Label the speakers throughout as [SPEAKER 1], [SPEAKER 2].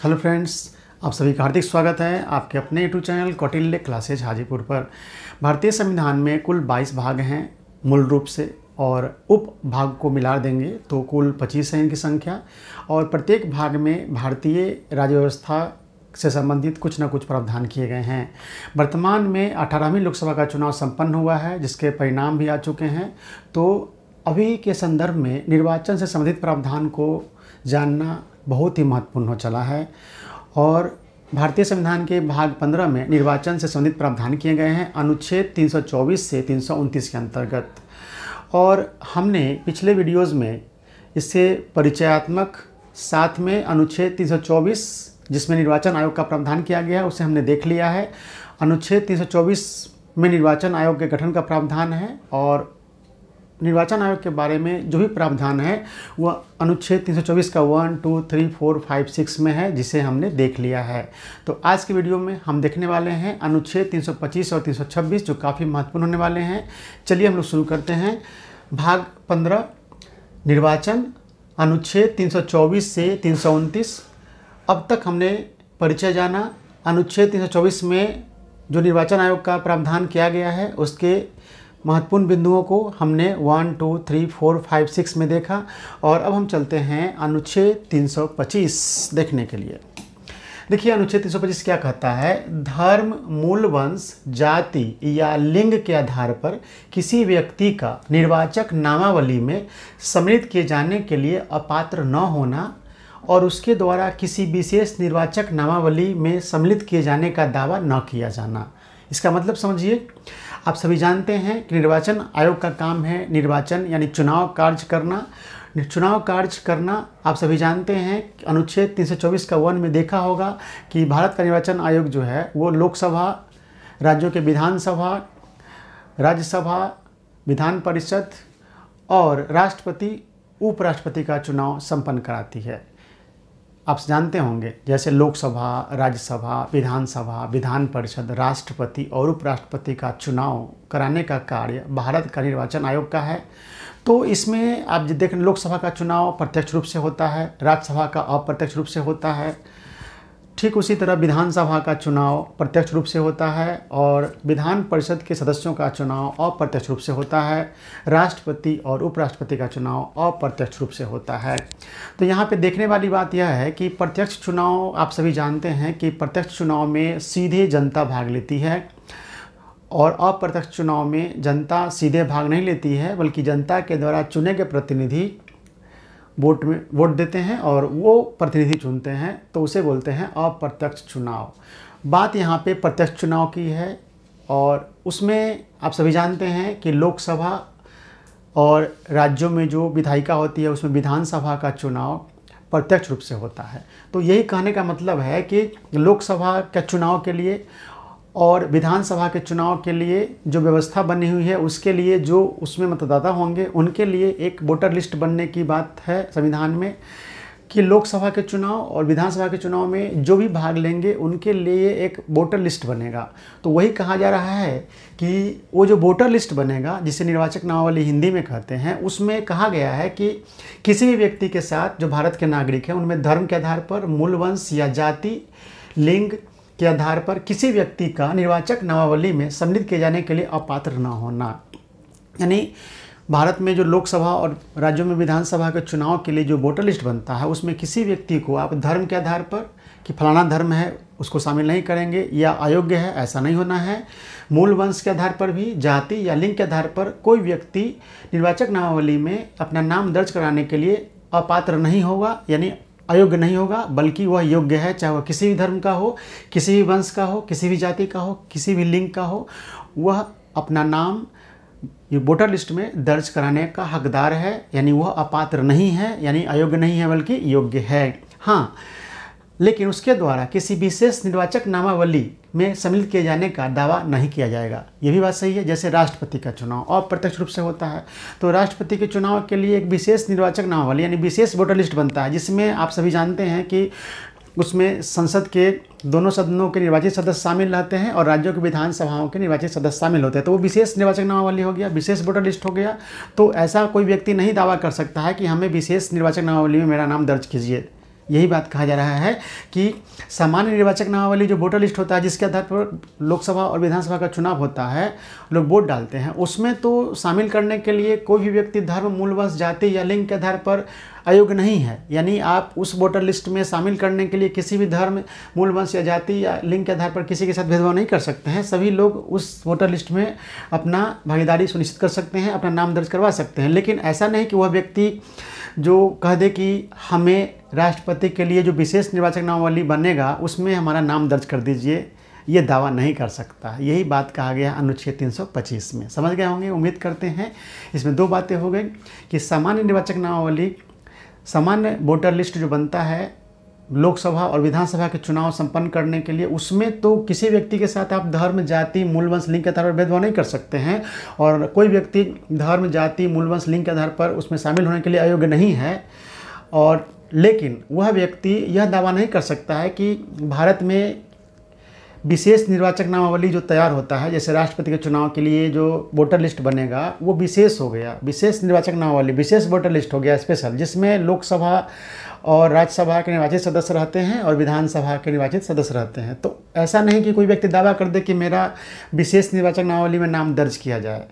[SPEAKER 1] Hello friends, आप सभी का हार्दिक स्वागत है आपके अपने YouTube channel Kautilya classes Hajipur पर। भारतीय संविधान में कुल 22 भाग हैं मूल रूप से, और उप भाग को मिला देंगे तो कुल 25 है इनकी संख्या। और प्रत्येक भाग में भारतीय राज्य व्यवस्था से संबंधित कुछ न कुछ प्रावधान किए गए हैं। वर्तमान में 18वीं लोकसभा का चुनाव संपन्न हुआ है, जिसके परिणाम भी आ चुके हैं। तो अभी के संदर्भ में निर्वाचन से संबंधित प्रावधान को जानना बहुत ही महत्वपूर्ण हो चला है। और भारतीय संविधान के भाग 15 में निर्वाचन से संबंधित प्रावधान किए गए हैं अनुच्छेद 324 से 329 के अंतर्गत। और हमने पिछले वीडियोज़ में इससे परिचयात्मक, साथ में अनुच्छेद 324 जिसमें निर्वाचन आयोग का प्रावधान किया गया है उसे हमने देख लिया है। अनुच्छेद 324 में निर्वाचन आयोग के गठन का प्रावधान है, और निर्वाचन आयोग के बारे में जो भी प्रावधान है वह अनुच्छेद 324 का 1, 2, 3, 4, 5, 6 में है, जिसे हमने देख लिया है। तो आज की वीडियो में हम देखने वाले हैं अनुच्छेद 325 और 326, जो काफ़ी महत्वपूर्ण होने वाले हैं। चलिए हम लोग शुरू करते हैं। भाग 15 निर्वाचन, अनुच्छेद 324 से 329। अब तक हमने परिचय जाना। अनुच्छेद 324 में जो निर्वाचन आयोग का प्रावधान किया गया है उसके महत्वपूर्ण बिंदुओं को हमने 1, 2, 3, 4, 5, 6 में देखा। और अब हम चलते हैं अनुच्छेद 325 देखने के लिए। देखिए अनुच्छेद 325 क्या कहता है। धर्म, मूल वंश, जाति या लिंग के आधार पर किसी व्यक्ति का निर्वाचक नामावली में सम्मिलित किए जाने के लिए अपात्र न होना और उसके द्वारा किसी विशेष निर्वाचक नामावली में सम्मिलित किए जाने का दावा न किया जाना। इसका मतलब समझिए, आप सभी जानते हैं कि निर्वाचन आयोग का काम है निर्वाचन यानी चुनाव कार्य करना। चुनाव कार्य करना आप सभी जानते हैं कि अनुच्छेद 324 का 1 में देखा होगा कि भारत का निर्वाचन आयोग जो है वो लोकसभा, राज्यों के विधानसभा, राज्यसभा, विधान परिषद और राष्ट्रपति, उपराष्ट्रपति का चुनाव संपन्न कराती है। आप जानते होंगे जैसे लोकसभा, राज्यसभा, विधानसभा, विधान परिषद, राष्ट्रपति और उपराष्ट्रपति का चुनाव कराने का कार्य भारत का निर्वाचन आयोग का है। तो इसमें आप देखें, लोकसभा का चुनाव प्रत्यक्ष रूप से होता है, राज्यसभा का अप्रत्यक्ष रूप से होता है। ठीक उसी तरह विधानसभा का चुनाव प्रत्यक्ष रूप से होता है, और विधान परिषद के सदस्यों का चुनाव अप्रत्यक्ष रूप से होता है। राष्ट्रपति और उपराष्ट्रपति का चुनाव अप्रत्यक्ष रूप से होता है। तो यहाँ पे देखने वाली बात यह है कि प्रत्यक्ष चुनाव आप सभी जानते हैं कि प्रत्यक्ष चुनाव में सीधे जनता भाग लेती है, और अप्रत्यक्ष चुनाव में जनता सीधे भाग नहीं लेती है, बल्कि जनता के द्वारा चुने गए प्रतिनिधि वोट देते हैं और वो प्रतिनिधि चुनते हैं, तो उसे बोलते हैं अप्रत्यक्ष चुनाव। बात यहाँ पे प्रत्यक्ष चुनाव की है, और उसमें आप सभी जानते हैं कि लोकसभा और राज्यों में जो विधायिका होती है उसमें विधानसभा का चुनाव प्रत्यक्ष रूप से होता है। तो यही कहने का मतलब है कि लोकसभा के चुनाव के लिए और विधानसभा के चुनाव के लिए जो व्यवस्था बनी हुई है उसके लिए जो उसमें मतदाता होंगे उनके लिए एक वोटर लिस्ट बनने की बात है संविधान में, कि लोकसभा के चुनाव और विधानसभा के चुनाव में जो भी भाग लेंगे उनके लिए एक वोटर लिस्ट बनेगा। तो वही कहा जा रहा है कि वो जो वोटर लिस्ट बनेगा, जिसे निर्वाचक नामावली हिंदी में कहते हैं, उसमें कहा गया है कि किसी भी व्यक्ति के साथ जो भारत के नागरिक हैं उनमें धर्म के आधार पर, मूल वंश या जाति, लिंग के आधार पर किसी व्यक्ति का निर्वाचक नामावली में सम्मिलित किए जाने के लिए अपात्र न होना। यानी भारत में जो लोकसभा और राज्यों में विधानसभा के चुनाव के लिए जो वोटर लिस्ट बनता है उसमें किसी व्यक्ति को आप धर्म के आधार पर कि फलाना धर्म है उसको शामिल नहीं करेंगे या अयोग्य है, ऐसा नहीं होना है। मूल वंश के आधार पर भी, जाति या लिंग के आधार पर कोई व्यक्ति निर्वाचक नामावली में अपना नाम दर्ज कराने के लिए अपात्र नहीं होगा, यानी अयोग्य नहीं होगा, बल्कि वह योग्य है, चाहे वह किसी भी धर्म का हो, किसी भी वंश का हो, किसी भी जाति का हो, किसी भी लिंग का हो, वह अपना नाम ये वोटर लिस्ट में दर्ज कराने का हकदार है। यानी वह अपात्र नहीं है, यानी अयोग्य नहीं है, बल्कि योग्य है। हाँ, लेकिन उसके द्वारा किसी विशेष निर्वाचक नामावली में सम्मिलित किए जाने का दावा नहीं किया जाएगा। ये भी बात सही है। जैसे राष्ट्रपति का चुनाव अप्रत्यक्ष रूप से होता है, तो राष्ट्रपति के चुनाव के लिए एक विशेष निर्वाचक नामावली यानी विशेष वोटर लिस्ट बनता है, जिसमें आप सभी जानते हैं कि उसमें संसद के दोनों सदनों के निर्वाचित सदस्य शामिल रहते हैं और राज्यों की विधानसभाओं के निर्वाचित सदस्य शामिल होते हैं। तो वो विशेष निर्वाचक नामावली हो गया, विशेष वोटर लिस्ट हो गया। तो ऐसा कोई व्यक्ति नहीं दावा कर सकता है कि हमें विशेष निर्वाचक नामावली में मेरा नाम दर्ज कीजिए, यही बात कहा जा रहा है कि सामान्य निर्वाचक नामावली जो वोटर लिस्ट होता है, जिसके आधार पर लोकसभा और विधानसभा का चुनाव होता है, लोग वोट डालते हैं, उसमें तो शामिल करने के लिए कोई भी व्यक्ति धर्म, मूल वंश, जाति या लिंग के आधार पर अयोग्य नहीं है। यानी आप उस वोटर लिस्ट में शामिल करने के लिए किसी भी धर्म, मूल वंश या जाति या लिंग के आधार पर किसी के साथ भेदभाव नहीं कर सकते हैं। सभी लोग उस वोटर लिस्ट में अपना भागीदारी सुनिश्चित कर सकते हैं, अपना नाम दर्ज करवा सकते हैं। लेकिन ऐसा नहीं कि वह व्यक्ति जो कह दे कि हमें राष्ट्रपति के लिए जो विशेष निर्वाचक नामावली बनेगा उसमें हमारा नाम दर्ज कर दीजिए, ये दावा नहीं कर सकता। यही बात कहा गया अनुच्छेद 325 में। समझ गए होंगे, उम्मीद करते हैं। इसमें दो बातें हो गई कि सामान्य निर्वाचक नामावली, सामान्य वोटर लिस्ट जो बनता है लोकसभा और विधानसभा के चुनाव संपन्न करने के लिए, उसमें तो किसी व्यक्ति के साथ आप धर्म, जाति, मूल वंश, लिंग के आधार पर भेदभाव नहीं कर सकते हैं। और कोई व्यक्ति धर्म, जाति, मूल वंश, लिंग के आधार पर उसमें शामिल होने के लिए अयोग्य नहीं है। और लेकिन वह व्यक्ति यह दावा नहीं कर सकता है कि भारत में विशेष निर्वाचक नामावली जो तैयार होता है, जैसे राष्ट्रपति के चुनाव के लिए जो वोटर लिस्ट बनेगा वो विशेष हो गया, विशेष निर्वाचक नामावली, विशेष वोटर लिस्ट हो गया स्पेशल, जिसमें लोकसभा और राज्यसभा के निर्वाचित सदस्य रहते हैं और विधानसभा के निर्वाचित सदस्य रहते हैं। तो ऐसा नहीं कि कोई व्यक्ति दावा कर दे कि मेरा विशेष निर्वाचक नामावली में नाम दर्ज किया जाए,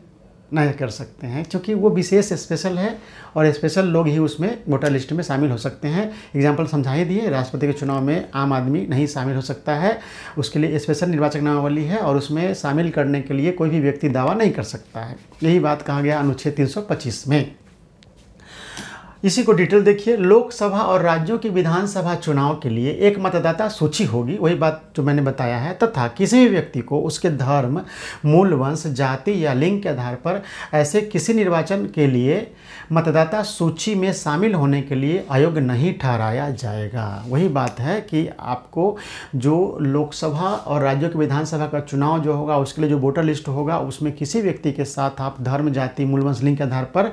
[SPEAKER 1] नहीं कर सकते हैं, क्योंकि वो विशेष स्पेशल है और स्पेशल लोग ही उसमें वोटर लिस्ट में शामिल हो सकते हैं। एग्जाम्पल समझा ही दिए, राष्ट्रपति के चुनाव में आम आदमी नहीं शामिल हो सकता है, उसके लिए स्पेशल निर्वाचक नामावली है और उसमें शामिल करने के लिए कोई भी व्यक्ति दावा नहीं कर सकता है। यही बात कहा गया अनुच्छेद 325 में। इसी को डिटेल देखिए। लोकसभा और राज्यों की विधानसभा चुनाव के लिए एक मतदाता सूची होगी, वही बात जो मैंने बताया है, तथा किसी भी व्यक्ति को उसके धर्म, मूल वंश, जाति या लिंग के आधार पर ऐसे किसी निर्वाचन के लिए मतदाता सूची में शामिल होने के लिए अयोग्य नहीं ठहराया जाएगा। वही बात है कि आपको जो लोकसभा और राज्यों की विधानसभा का चुनाव जो होगा उसके लिए जो वोटर लिस्ट होगा उसमें किसी व्यक्ति के साथ आप धर्म, जाति, मूल वंश, लिंग के आधार पर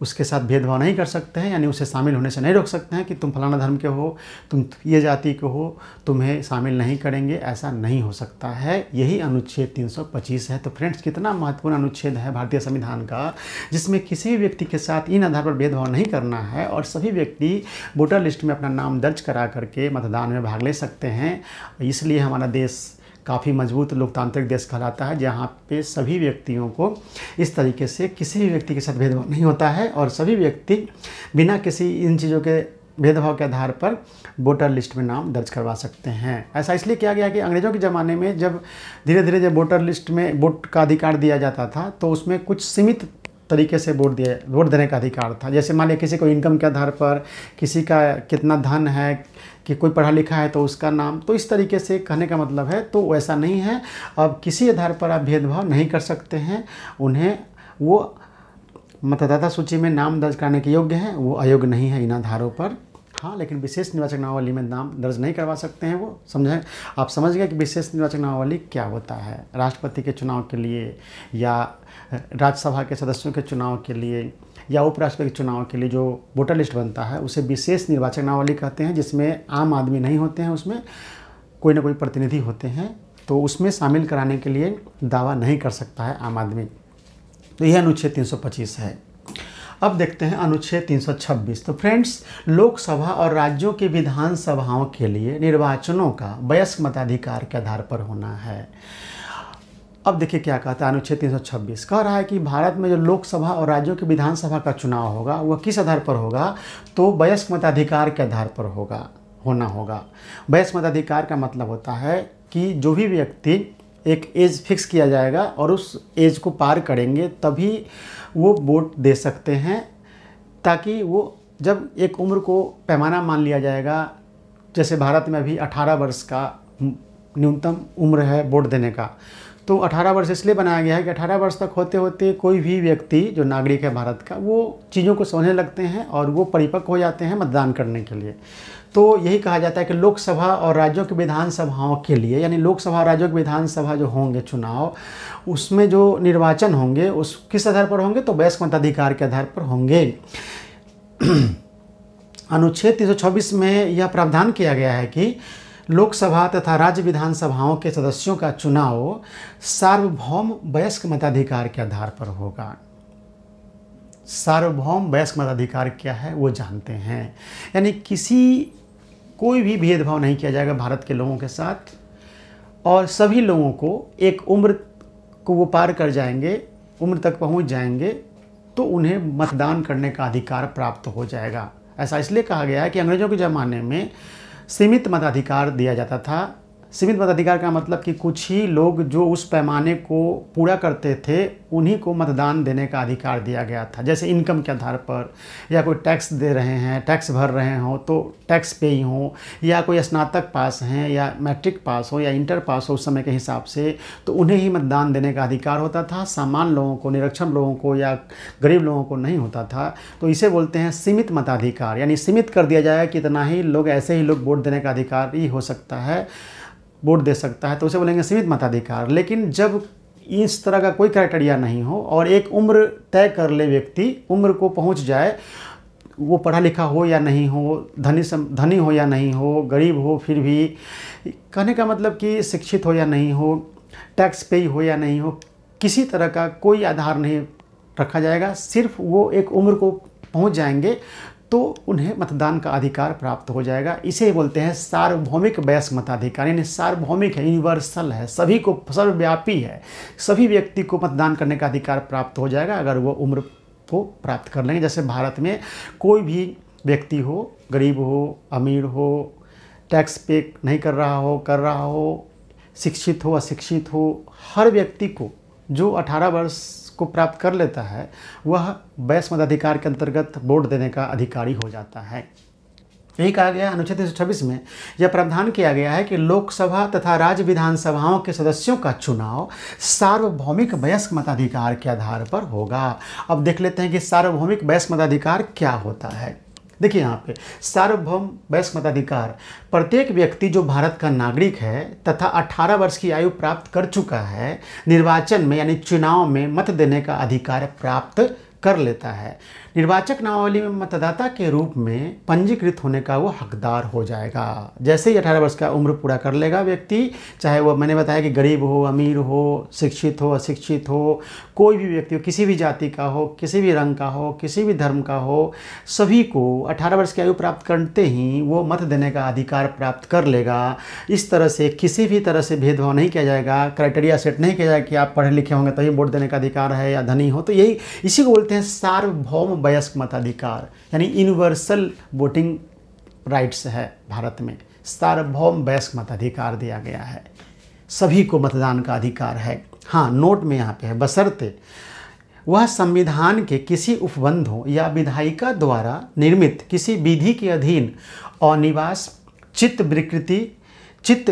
[SPEAKER 1] उसके साथ भेदभाव नहीं कर सकते हैं। यानी उसे शामिल होने से नहीं रोक सकते हैं कि तुम फलाना धर्म के हो, तुम ये जाति के हो, तुम्हें शामिल नहीं करेंगे, ऐसा नहीं हो सकता है। यही अनुच्छेद 325 है। तो फ्रेंड्स, कितना महत्वपूर्ण अनुच्छेद है भारतीय संविधान का, जिसमें किसी भी व्यक्ति के साथ इन आधार पर भेदभाव नहीं करना है और सभी व्यक्ति वोटर लिस्ट में अपना नाम दर्ज करा करके मतदान में भाग ले सकते हैं। इसलिए हमारा देश काफ़ी मजबूत लोकतांत्रिक देश कहलाता है, जहाँ पे सभी व्यक्तियों को इस तरीके से किसी भी व्यक्ति के साथ भेदभाव नहीं होता है और सभी व्यक्ति बिना किसी इन चीज़ों के भेदभाव के आधार पर वोटर लिस्ट में नाम दर्ज करवा सकते हैं। ऐसा इसलिए किया गया कि अंग्रेज़ों के ज़माने में जब धीरे धीरे जब वोटर लिस्ट में वोट का अधिकार दिया जाता था तो उसमें कुछ सीमित तरीके से वोट देने का अधिकार था। जैसे मान लिया किसी को इनकम के आधार पर, किसी का कितना धन है, कि कोई पढ़ा लिखा है तो उसका नाम, तो इस तरीके से कहने का मतलब है। तो वैसा नहीं है, अब किसी आधार पर आप भेदभाव नहीं कर सकते हैं। उन्हें वो मतदाता सूची में नाम दर्ज कराने के योग्य हैं, वो अयोग्य नहीं है इन आधारों पर। हाँ, लेकिन विशेष निर्वाचक नामावली में नाम दर्ज नहीं करवा सकते हैं। वो समझें, आप समझ गए कि विशेष निर्वाचक नामावली क्या होता है। राष्ट्रपति के चुनाव के लिए या राज्यसभा के सदस्यों के चुनाव के लिए या उपराष्ट्रपति के चुनाव के लिए जो वोटर लिस्ट बनता है उसे विशेष निर्वाचक नामावली कहते हैं, जिसमें आम आदमी नहीं होते हैं, उसमें कोई ना कोई प्रतिनिधि होते हैं। तो उसमें शामिल कराने के लिए दावा नहीं कर सकता है आम आदमी। तो यह अनुच्छेद 325 है। अब देखते हैं अनुच्छेद 326। तो फ्रेंड्स, लोकसभा और राज्यों की विधानसभाओं के लिए निर्वाचनों का वयस्क मताधिकार के आधार पर होना है। अब देखिए क्या कहता है अनुच्छेद 326। कह रहा है कि भारत में जो लोकसभा और राज्यों की विधानसभा का चुनाव होगा वह किस आधार पर होगा, तो वयस्क मताधिकार के आधार पर होना होगा। वयस्क मताधिकार का मतलब होता है कि जो भी व्यक्ति, एक एज फिक्स किया जाएगा और उस एज को पार करेंगे तभी वो वोट दे सकते हैं, ताकि वो जब एक उम्र को पैमाना मान लिया जाएगा, जैसे भारत में अभी 18 वर्ष का न्यूनतम उम्र है वोट देने का, तो 18 वर्ष इसलिए बनाया गया है कि 18 वर्ष तक होते होते कोई भी व्यक्ति जो नागरिक है भारत का, वो चीज़ों को समझने लगते हैं और वो परिपक्व हो जाते हैं मतदान करने के लिए। तो यही कहा जाता है कि लोकसभा और राज्यों की विधानसभाओं के लिए, यानी लोकसभा और राज्यों की विधानसभा जो होंगे चुनाव, उसमें जो निर्वाचन होंगे उस किस आधार पर होंगे, तो वयस्क मताधिकार के आधार पर होंगे। अनुच्छेद 326 में यह प्रावधान किया गया है कि लोकसभा तथा राज्य विधानसभाओं के सदस्यों का चुनाव सार्वभौम वयस्क मताधिकार के आधार पर होगा। सार्वभौम वयस्क मताधिकार क्या है वो जानते हैं, यानी किसी कोई भी भेदभाव नहीं किया जाएगा भारत के लोगों के साथ, और सभी लोगों को एक उम्र को वो पार कर जाएंगे, उम्र तक पहुंच जाएंगे तो उन्हें मतदान करने का अधिकार प्राप्त हो जाएगा। ऐसा इसलिए कहा गया है कि अंग्रेज़ों के ज़माने में सीमित मताधिकार दिया जाता था। सीमित मताधिकार का मतलब कि कुछ ही लोग जो उस पैमाने को पूरा करते थे उन्हीं को मतदान देने का अधिकार दिया गया था। जैसे इनकम के आधार पर, या कोई टैक्स दे रहे हैं, टैक्स भर रहे हों तो टैक्स पेई हों, या कोई स्नातक पास हैं या मैट्रिक पास हो या इंटर पास हो उस समय के हिसाब से, तो उन्हें ही मतदान देने का अधिकार होता था। सामान्य लोगों को, निरक्षर लोगों को या गरीब लोगों को नहीं होता था। तो इसे बोलते हैं सीमित मताधिकार, यानी सीमित कर दिया जाए कि इतना ही लोग, ऐसे ही लोग वोट देने का अधिकारी हो सकता है, वोट दे सकता है, तो उसे बोलेंगे सीमित मताधिकार। लेकिन जब इस तरह का कोई क्राइटेरिया नहीं हो और एक उम्र तय कर ले, व्यक्ति उम्र को पहुंच जाए, वो पढ़ा लिखा हो या नहीं हो, धनी हो या नहीं हो, गरीब हो, फिर भी कहने का मतलब कि शिक्षित हो या नहीं हो, टैक्स पेई हो या नहीं हो, किसी तरह का कोई आधार नहीं रखा जाएगा। सिर्फ वो एक उम्र को पहुंच जाएंगे तो उन्हें मतदान का अधिकार प्राप्त हो जाएगा। इसे बोलते हैं सार्वभौमिक वयस्क मताधिकार, यानी सार्वभौमिक है, यूनिवर्सल है, सभी को, सर्वव्यापी है, सभी व्यक्ति को मतदान करने का अधिकार प्राप्त हो जाएगा अगर वो उम्र को प्राप्त कर लेंगे। जैसे भारत में कोई भी व्यक्ति हो, गरीब हो, अमीर हो, टैक्स पे नहीं कर रहा हो, कर रहा हो, शिक्षित हो, अशिक्षित हो, हर व्यक्ति को जो 18 वर्ष को प्राप्त कर लेता है वह वयस्क मताधिकार के अंतर्गत वोट देने का अधिकारी हो जाता है। यही कहा गया अनुच्छेद 326 में यह प्रावधान किया गया है कि लोकसभा तथा राज्य विधानसभाओं के सदस्यों का चुनाव सार्वभौमिक वयस्क मताधिकार के आधार पर होगा। अब देख लेते हैं कि सार्वभौमिक वयस्क मताधिकार क्या होता है। देखिए यहाँ पे सार्वभौम वयस्क मताधिकार, प्रत्येक व्यक्ति जो भारत का नागरिक है तथा 18 वर्ष की आयु प्राप्त कर चुका है, निर्वाचन में यानी चुनाव में मत देने का अधिकार प्राप्त कर लेता है। निर्वाचक नामावली में मतदाता के रूप में पंजीकृत होने का वो हकदार हो जाएगा। जैसे ही 18 वर्ष का उम्र पूरा कर लेगा व्यक्ति, चाहे वो, मैंने बताया कि गरीब हो, अमीर हो, शिक्षित हो, अशिक्षित हो, कोई भी व्यक्ति हो, किसी भी जाति का हो, किसी भी रंग का हो, किसी भी धर्म का हो, सभी को 18 वर्ष की आयु प्राप्त करते ही वो मत देने का अधिकार प्राप्त कर लेगा। इस तरह से किसी भी तरह से भेदभाव नहीं किया जाएगा, क्राइटेरिया सेट नहीं किया जाएगा कि आप पढ़े लिखे होंगे तभी वोट देने का अधिकार है या धनी हो। तो यही, इसी को बोलते हैं सार्वभौम वयस्क मताधिकार, यानी यूनिवर्सल वोटिंग राइट्स है। भारत में सार्वभौम वयस्क मताधिकार दिया गया है, सभी को मतदान का अधिकार है। हाँ, नोट में यहाँ पे है, बशर्ते वह संविधान के किसी उपबंधों या विधायिका द्वारा निर्मित किसी विधि के अधीन अनिवास, चित्त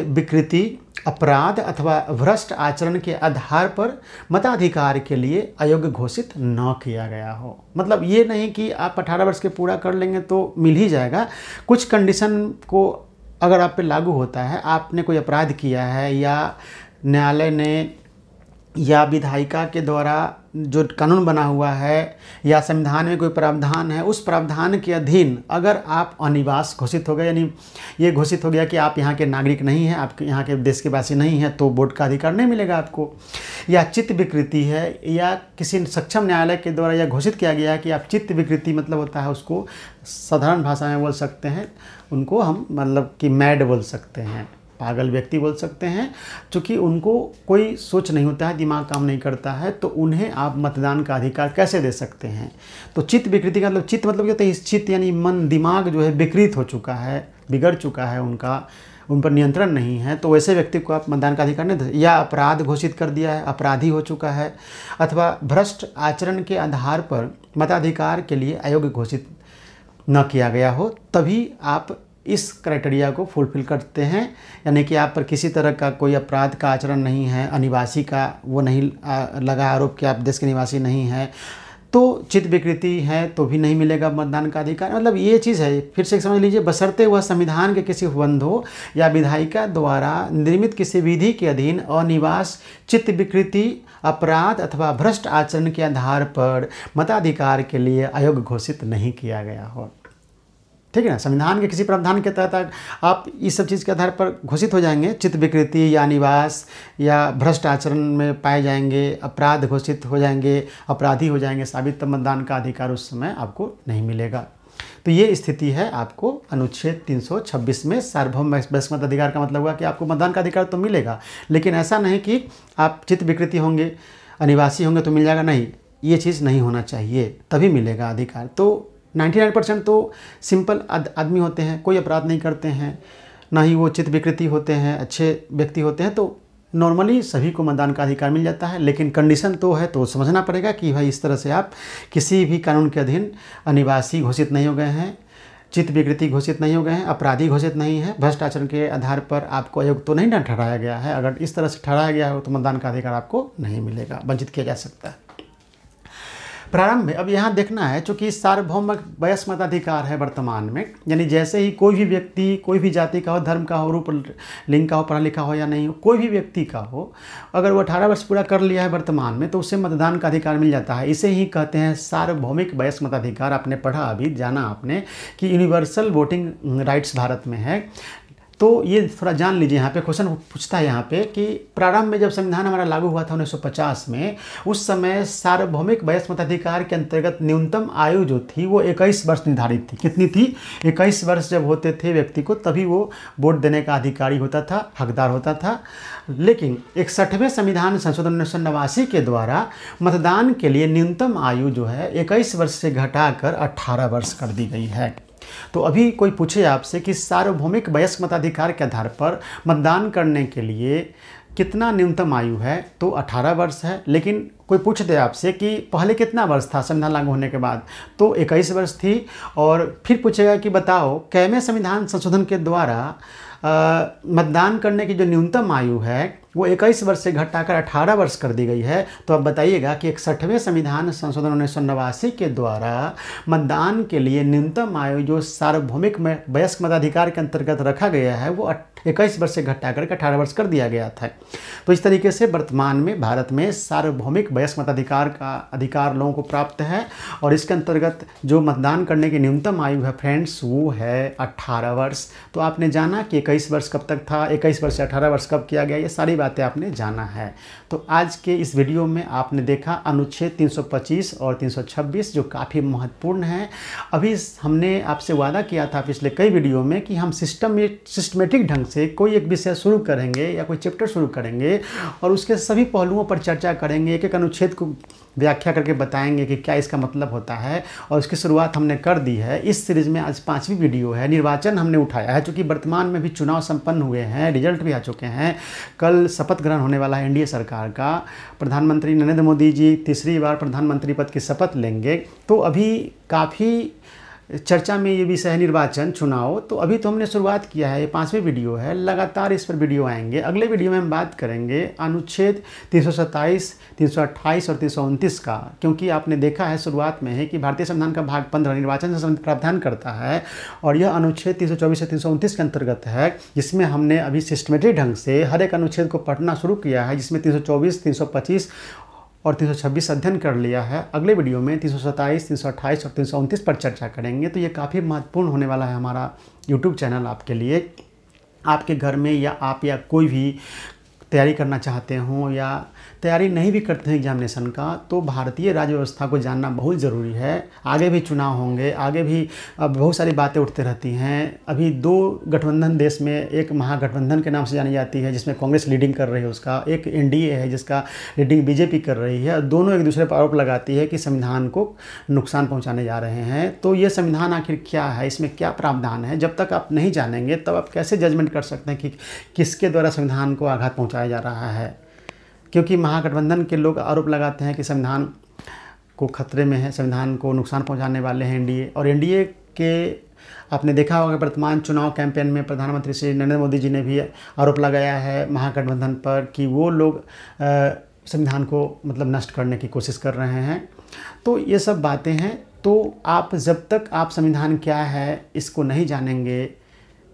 [SPEAKER 1] विकृति, अपराध अथवा भ्रष्ट आचरण के आधार पर मताधिकार के लिए अयोग्य घोषित न किया गया हो। मतलब ये नहीं कि आप 18 वर्ष के पूरा कर लेंगे तो मिल ही जाएगा। कुछ कंडीशन को अगर आप पे लागू होता है, आपने कोई अपराध किया है या न्यायालय ने या विधायिका के द्वारा जो कानून बना हुआ है या संविधान में कोई प्रावधान है, उस प्रावधान के अधीन अगर आप अनिवास घोषित हो गए, यानी ये घोषित हो गया कि आप यहाँ के नागरिक नहीं हैं, आप यहाँ के देश के वासी नहीं हैं, तो वोट का अधिकार नहीं मिलेगा आपको। या चित्त विकृति है, या किसी सक्षम न्यायालय के द्वारा यह घोषित किया गया है कि आप चित्त विकृति, मतलब होता है, उसको साधारण भाषा में बोल सकते हैं, उनको हम मतलब कि मैड बोल सकते हैं, पागल व्यक्ति बोल सकते हैं। चूँकि उनको कोई सोच नहीं होता है, दिमाग काम नहीं करता है, तो उन्हें आप मतदान का अधिकार कैसे दे सकते हैं। तो चित्त विकृति का मतलब, चित्त मतलब क्या होता है, चित्त यानी मन, दिमाग जो है विकृत हो चुका है, बिगड़ चुका है, उन पर नियंत्रण नहीं है, तो वैसे व्यक्ति को आप मतदान का अधिकार नहीं दे। या अपराध घोषित कर दिया है, अपराधी हो चुका है, अथवा भ्रष्ट आचरण के आधार पर मताधिकार के लिए अयोग्य घोषित न किया गया हो, तभी आप इस क्राइटेरिया को फुलफिल करते हैं। यानी कि आप पर किसी तरह का कोई अपराध का आचरण नहीं है, अनिवासी का वो नहीं लगा आरोप कि आप देश के निवासी नहीं हैं, तो चित्त विकृति है तो भी नहीं मिलेगा मतदान का अधिकार। मतलब ये चीज़ है, फिर से समझ लीजिए, बशर्ते वह संविधान के किसी उपबंधों या विधायिका द्वारा निर्मित किसी विधि के अधीन अनिवास, चित्त विकृति, अपराध अथवा भ्रष्ट आचरण के आधार पर मताधिकार के लिए अयोग्य घोषित नहीं किया गया हो। ठीक है ना, संविधान के किसी प्रावधान के तहत आप इस सब चीज़ के आधार पर घोषित हो जाएंगे, चित्त विकृति या निवास या भ्रष्ट आचरण में पाए जाएंगे, अपराध घोषित हो जाएंगे, अपराधी हो जाएंगे साबित, तब मतदान का अधिकार उस समय आपको नहीं मिलेगा। तो ये स्थिति है आपको अनुच्छेद 326 में। सार्वभौम वयस्क मताधिकार का मतलब हुआ कि आपको मतदान का अधिकार तो मिलेगा, लेकिन ऐसा नहीं कि आप चित्त विकृति होंगे, अनिवासी होंगे तो मिल जाएगा, नहीं, ये चीज़ नहीं होना चाहिए, तभी मिलेगा अधिकार। तो 99% तो सिंपल आदमी होते हैं, कोई अपराध नहीं करते हैं, ना ही वो चित्त विकृति होते हैं, अच्छे व्यक्ति होते हैं, तो नॉर्मली सभी को मतदान का अधिकार मिल जाता है। लेकिन कंडीशन तो है, तो समझना पड़ेगा कि भाई इस तरह से आप किसी भी कानून के अधीन अनिवासी घोषित नहीं हो गए हैं, चित्त विकृति घोषित नहीं हो गए हैं, अपराधी घोषित नहीं है, भ्रष्ट आचरण के आधार पर आपको अयोग्य तो नहीं ठहराया गया है। अगर इस तरह से ठहराया गया हो तो मतदान का अधिकार आपको नहीं मिलेगा, वंचित किया जा सकता है। प्रारंभ में अब यहाँ देखना है, चूँकि सार्वभौम वयस्क मताधिकार है वर्तमान में, यानी जैसे ही कोई भी व्यक्ति, कोई भी जाति का हो, धर्म का हो, रूप लिंग का हो, पढ़ा लिखा हो या नहीं हो, कोई भी व्यक्ति का हो, अगर वो 18 वर्ष पूरा कर लिया है वर्तमान में, तो उसे मतदान का अधिकार मिल जाता है। इसे ही कहते हैं सार्वभौमिक वयस्क मताधिकार। आपने पढ़ा, अभी जाना आपने कि यूनिवर्सल वोटिंग राइट्स भारत में है। तो ये थोड़ा जान लीजिए, यहाँ पे क्वेश्चन पूछता है यहाँ पे कि प्रारंभ में जब संविधान हमारा लागू हुआ था 1950 में, उस समय सार्वभौमिक वयस्क मताधिकार के अंतर्गत न्यूनतम आयु जो थी वो 21 वर्ष निर्धारित थी। कितनी थी? 21 वर्ष जब होते थे व्यक्ति को, तभी वो वोट देने का अधिकारी होता था, हकदार होता था। लेकिन 61वें संविधान संशोधन 1989 के द्वारा मतदान के लिए न्यूनतम आयु जो है 21 वर्ष से घटाकर 18 वर्ष कर दी गई है। तो अभी कोई पूछे आपसे कि सार्वभौमिक वयस्क मताधिकार के आधार पर मतदान करने के लिए कितना न्यूनतम आयु है, तो 18 वर्ष है। लेकिन कोई पूछ दे आपसे कि पहले कितना वर्ष था संविधान लागू होने के बाद, तो 21 वर्ष थी। और फिर पूछेगा कि बताओ कैवें संविधान संशोधन के द्वारा मतदान करने की जो न्यूनतम आयु है वो 21 वर्ष से घटाकर 18 वर्ष कर दी गई है। तो अब बताइएगा कि 61वें संविधान संशोधन 1989 के द्वारा मतदान के लिए न्यूनतम आयु जो सार्वभौमिक वयस्क मताधिकार के अंतर्गत रखा गया है वो 21 वर्ष से घटाकर 18 वर्ष कर दिया गया था। तो इस तरीके से वर्तमान में भारत में सार्वभौमिक वयस्क मताधिकार का अधिकार लोगों को प्राप्त है। और इसके अंतर्गत जो मतदान करने की न्यूनतम आयु है फ्रेंड्स, वो है 18 वर्ष। तो आपने जाना कि 21 वर्ष कब तक था, 21 वर्ष से 18 वर्ष कब किया गया, ये सारी बातें आपने जाना है। तो आज के इस वीडियो में आपने देखा अनुच्छेद 325 और 326 जो काफ़ी महत्वपूर्ण है। अभी हमने आपसे वादा किया था पिछले कई वीडियो में कि हम सिस्टमेटिक ढंग से कोई एक विषय शुरू करेंगे या कोई चैप्टर शुरू करेंगे और उसके सभी पहलुओं पर चर्चा करेंगे, एक एक अनुच्छेद को व्याख्या करके बताएंगे कि क्या इसका मतलब होता है। और उसकी शुरुआत हमने कर दी है। इस सीरीज़ में आज 5वीं वीडियो है। निर्वाचन हमने उठाया है, चूँकि वर्तमान में भी चुनाव संपन्न हुए हैं, रिजल्ट भी आ चुके हैं। कल शपथ ग्रहण होने वाला है एनडीए सरकार का। प्रधानमंत्री नरेंद्र मोदी जी तीसरी बार प्रधानमंत्री पद की शपथ लेंगे। तो अभी काफ़ी चर्चा में ये विषय है निर्वाचन, चुनाव। तो अभी तो हमने शुरुआत किया है, ये 5वीं वीडियो है, लगातार इस पर वीडियो आएंगे। अगले वीडियो में हम बात करेंगे अनुच्छेद 327, 328 और 329 का, क्योंकि आपने देखा है शुरुआत में है कि भारतीय संविधान का भाग 15 निर्वाचन से संबंधित प्रावधान करता है और यह अनुच्छेद 324 से 329 के अंतर्गत है, जिसमें हमने अभी सिस्टमेटिक ढंग से हर एक अनुच्छेद को पढ़ना शुरू किया है, जिसमें 324, 325 और 326 अध्ययन कर लिया है। अगले वीडियो में 327, 328 और 329 पर चर्चा करेंगे। तो ये काफ़ी महत्वपूर्ण होने वाला है हमारा यूट्यूब चैनल आपके लिए। आपके घर में या आप या कोई भी तैयारी करना चाहते हो या तैयारी नहीं भी करते हैं एग्जामिनेशन का, तो भारतीय राज्य व्यवस्था को जानना बहुत ज़रूरी है। आगे भी चुनाव होंगे, आगे भी बहुत सारी बातें उठते रहती हैं। अभी 2 गठबंधन देश में, एक महागठबंधन के नाम से जानी जाती है जिसमें कांग्रेस लीडिंग कर रही है उसका, एक एनडीए है जिसका लीडिंग बीजेपी कर रही है। दोनों एक दूसरे पर आरोप लगाती है कि संविधान को नुकसान पहुँचाने जा रहे हैं। तो ये संविधान आखिर क्या है, इसमें क्या प्रावधान है, जब तक आप नहीं जानेंगे तब आप कैसे जजमेंट कर सकते हैं कि किसके द्वारा संविधान को आघात पहुँचाया जा रहा है। क्योंकि महागठबंधन के लोग आरोप लगाते हैं कि संविधान को खतरे में है, संविधान को नुकसान पहुंचाने वाले हैं एनडीए। और एनडीए के आपने देखा होगा वर्तमान चुनाव कैंपेन में प्रधानमंत्री श्री नरेंद्र मोदी जी ने भी आरोप लगाया है महागठबंधन पर कि वो लोग संविधान को मतलब नष्ट करने की कोशिश कर रहे हैं। तो ये सब बातें हैं। तो आप जब तक आप संविधान क्या है इसको नहीं जानेंगे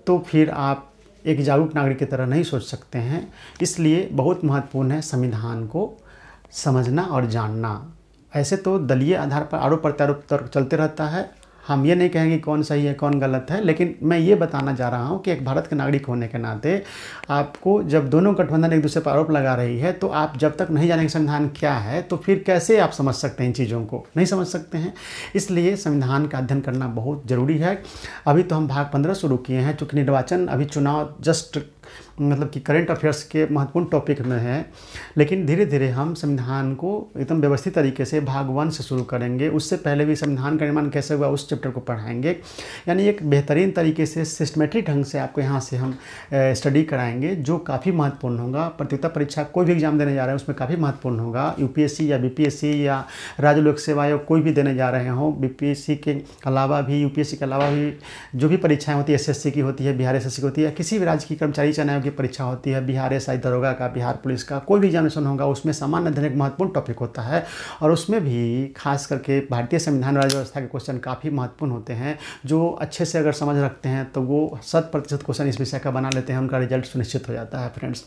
[SPEAKER 1] तो फिर आप एक जागरूक नागरिक की तरह नहीं सोच सकते हैं। इसलिए बहुत महत्वपूर्ण है संविधान को समझना और जानना। ऐसे तो दलीय आधार पर आरोप प्रत्यारोप तर्क चलते रहता है, हम ये नहीं कहेंगे कौन सही है कौन गलत है, लेकिन मैं ये बताना चाह रहा हूँ कि एक भारत के नागरिक होने के नाते आपको जब दोनों गठबंधन एक दूसरे पर आरोप लगा रही है तो आप जब तक नहीं जानेंगे संविधान क्या है तो फिर कैसे आप समझ सकते हैं इन चीज़ों को, नहीं समझ सकते हैं। इसलिए संविधान का अध्ययन करना बहुत ज़रूरी है। अभी तो हम भाग 15 शुरू किए हैं, चूँकि निर्वाचन अभी चुनाव जस्ट मतलब कि करंट अफेयर्स के महत्वपूर्ण टॉपिक में है, लेकिन धीरे धीरे हम संविधान को एकदम व्यवस्थित तरीके से भाग 1 से शुरू करेंगे। उससे पहले भी संविधान का निर्माण कैसे हुआ उस चैप्टर को पढ़ाएंगे, यानी एक बेहतरीन तरीके से सिस्टमेटिक ढंग से आपको यहाँ से हम स्टडी कराएंगे, जो काफ़ी महत्वपूर्ण होगा। प्रतियोगिता परीक्षा कोई भी एग्जाम देने जा रहे हैं उसमें काफ़ी महत्वपूर्ण होगा। यूपीएससी या बीपीएससी या राज्य लोक सेवा आयोग कोई भी देने जा रहे हों, बीपीएससी के अलावा भी यूपीएससी के अलावा भी जो भी परीक्षाएँ होती है, एसएससी की होती है, बिहार एसएससी की होती है, किसी भी राज्य की कर्मचारी चयन आयोग की परीक्षा होती है, बिहार एसआई दरोगा का, बिहार पुलिस का, कोई भी एग्जामिनेशन होगा उसमें सामान्य अध्ययन एक महत्वपूर्ण टॉपिक होता है। और उसमें भी खास करके भारतीय संविधान राज्य व्यवस्था के क्वेश्चन काफ़ी महत्वपूर्ण होते हैं, जो अच्छे से अगर समझ रखते हैं तो वो 100% क्वेश्चन इस विषय का बना लेते हैं, उनका रिजल्ट सुनिश्चित हो जाता है फ्रेंड्स।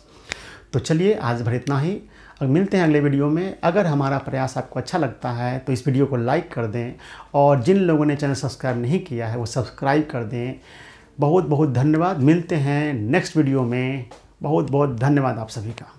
[SPEAKER 1] तो चलिए आज भर इतना ही, और मिलते हैं अगले वीडियो में। अगर हमारा प्रयास आपको अच्छा लगता है तो इस वीडियो को लाइक कर दें, और जिन लोगों ने चैनल सब्सक्राइब नहीं किया है वो सब्सक्राइब कर दें। बहुत बहुत धन्यवाद। मिलते हैं नेक्स्ट वीडियो में। बहुत बहुत धन्यवाद आप सभी का।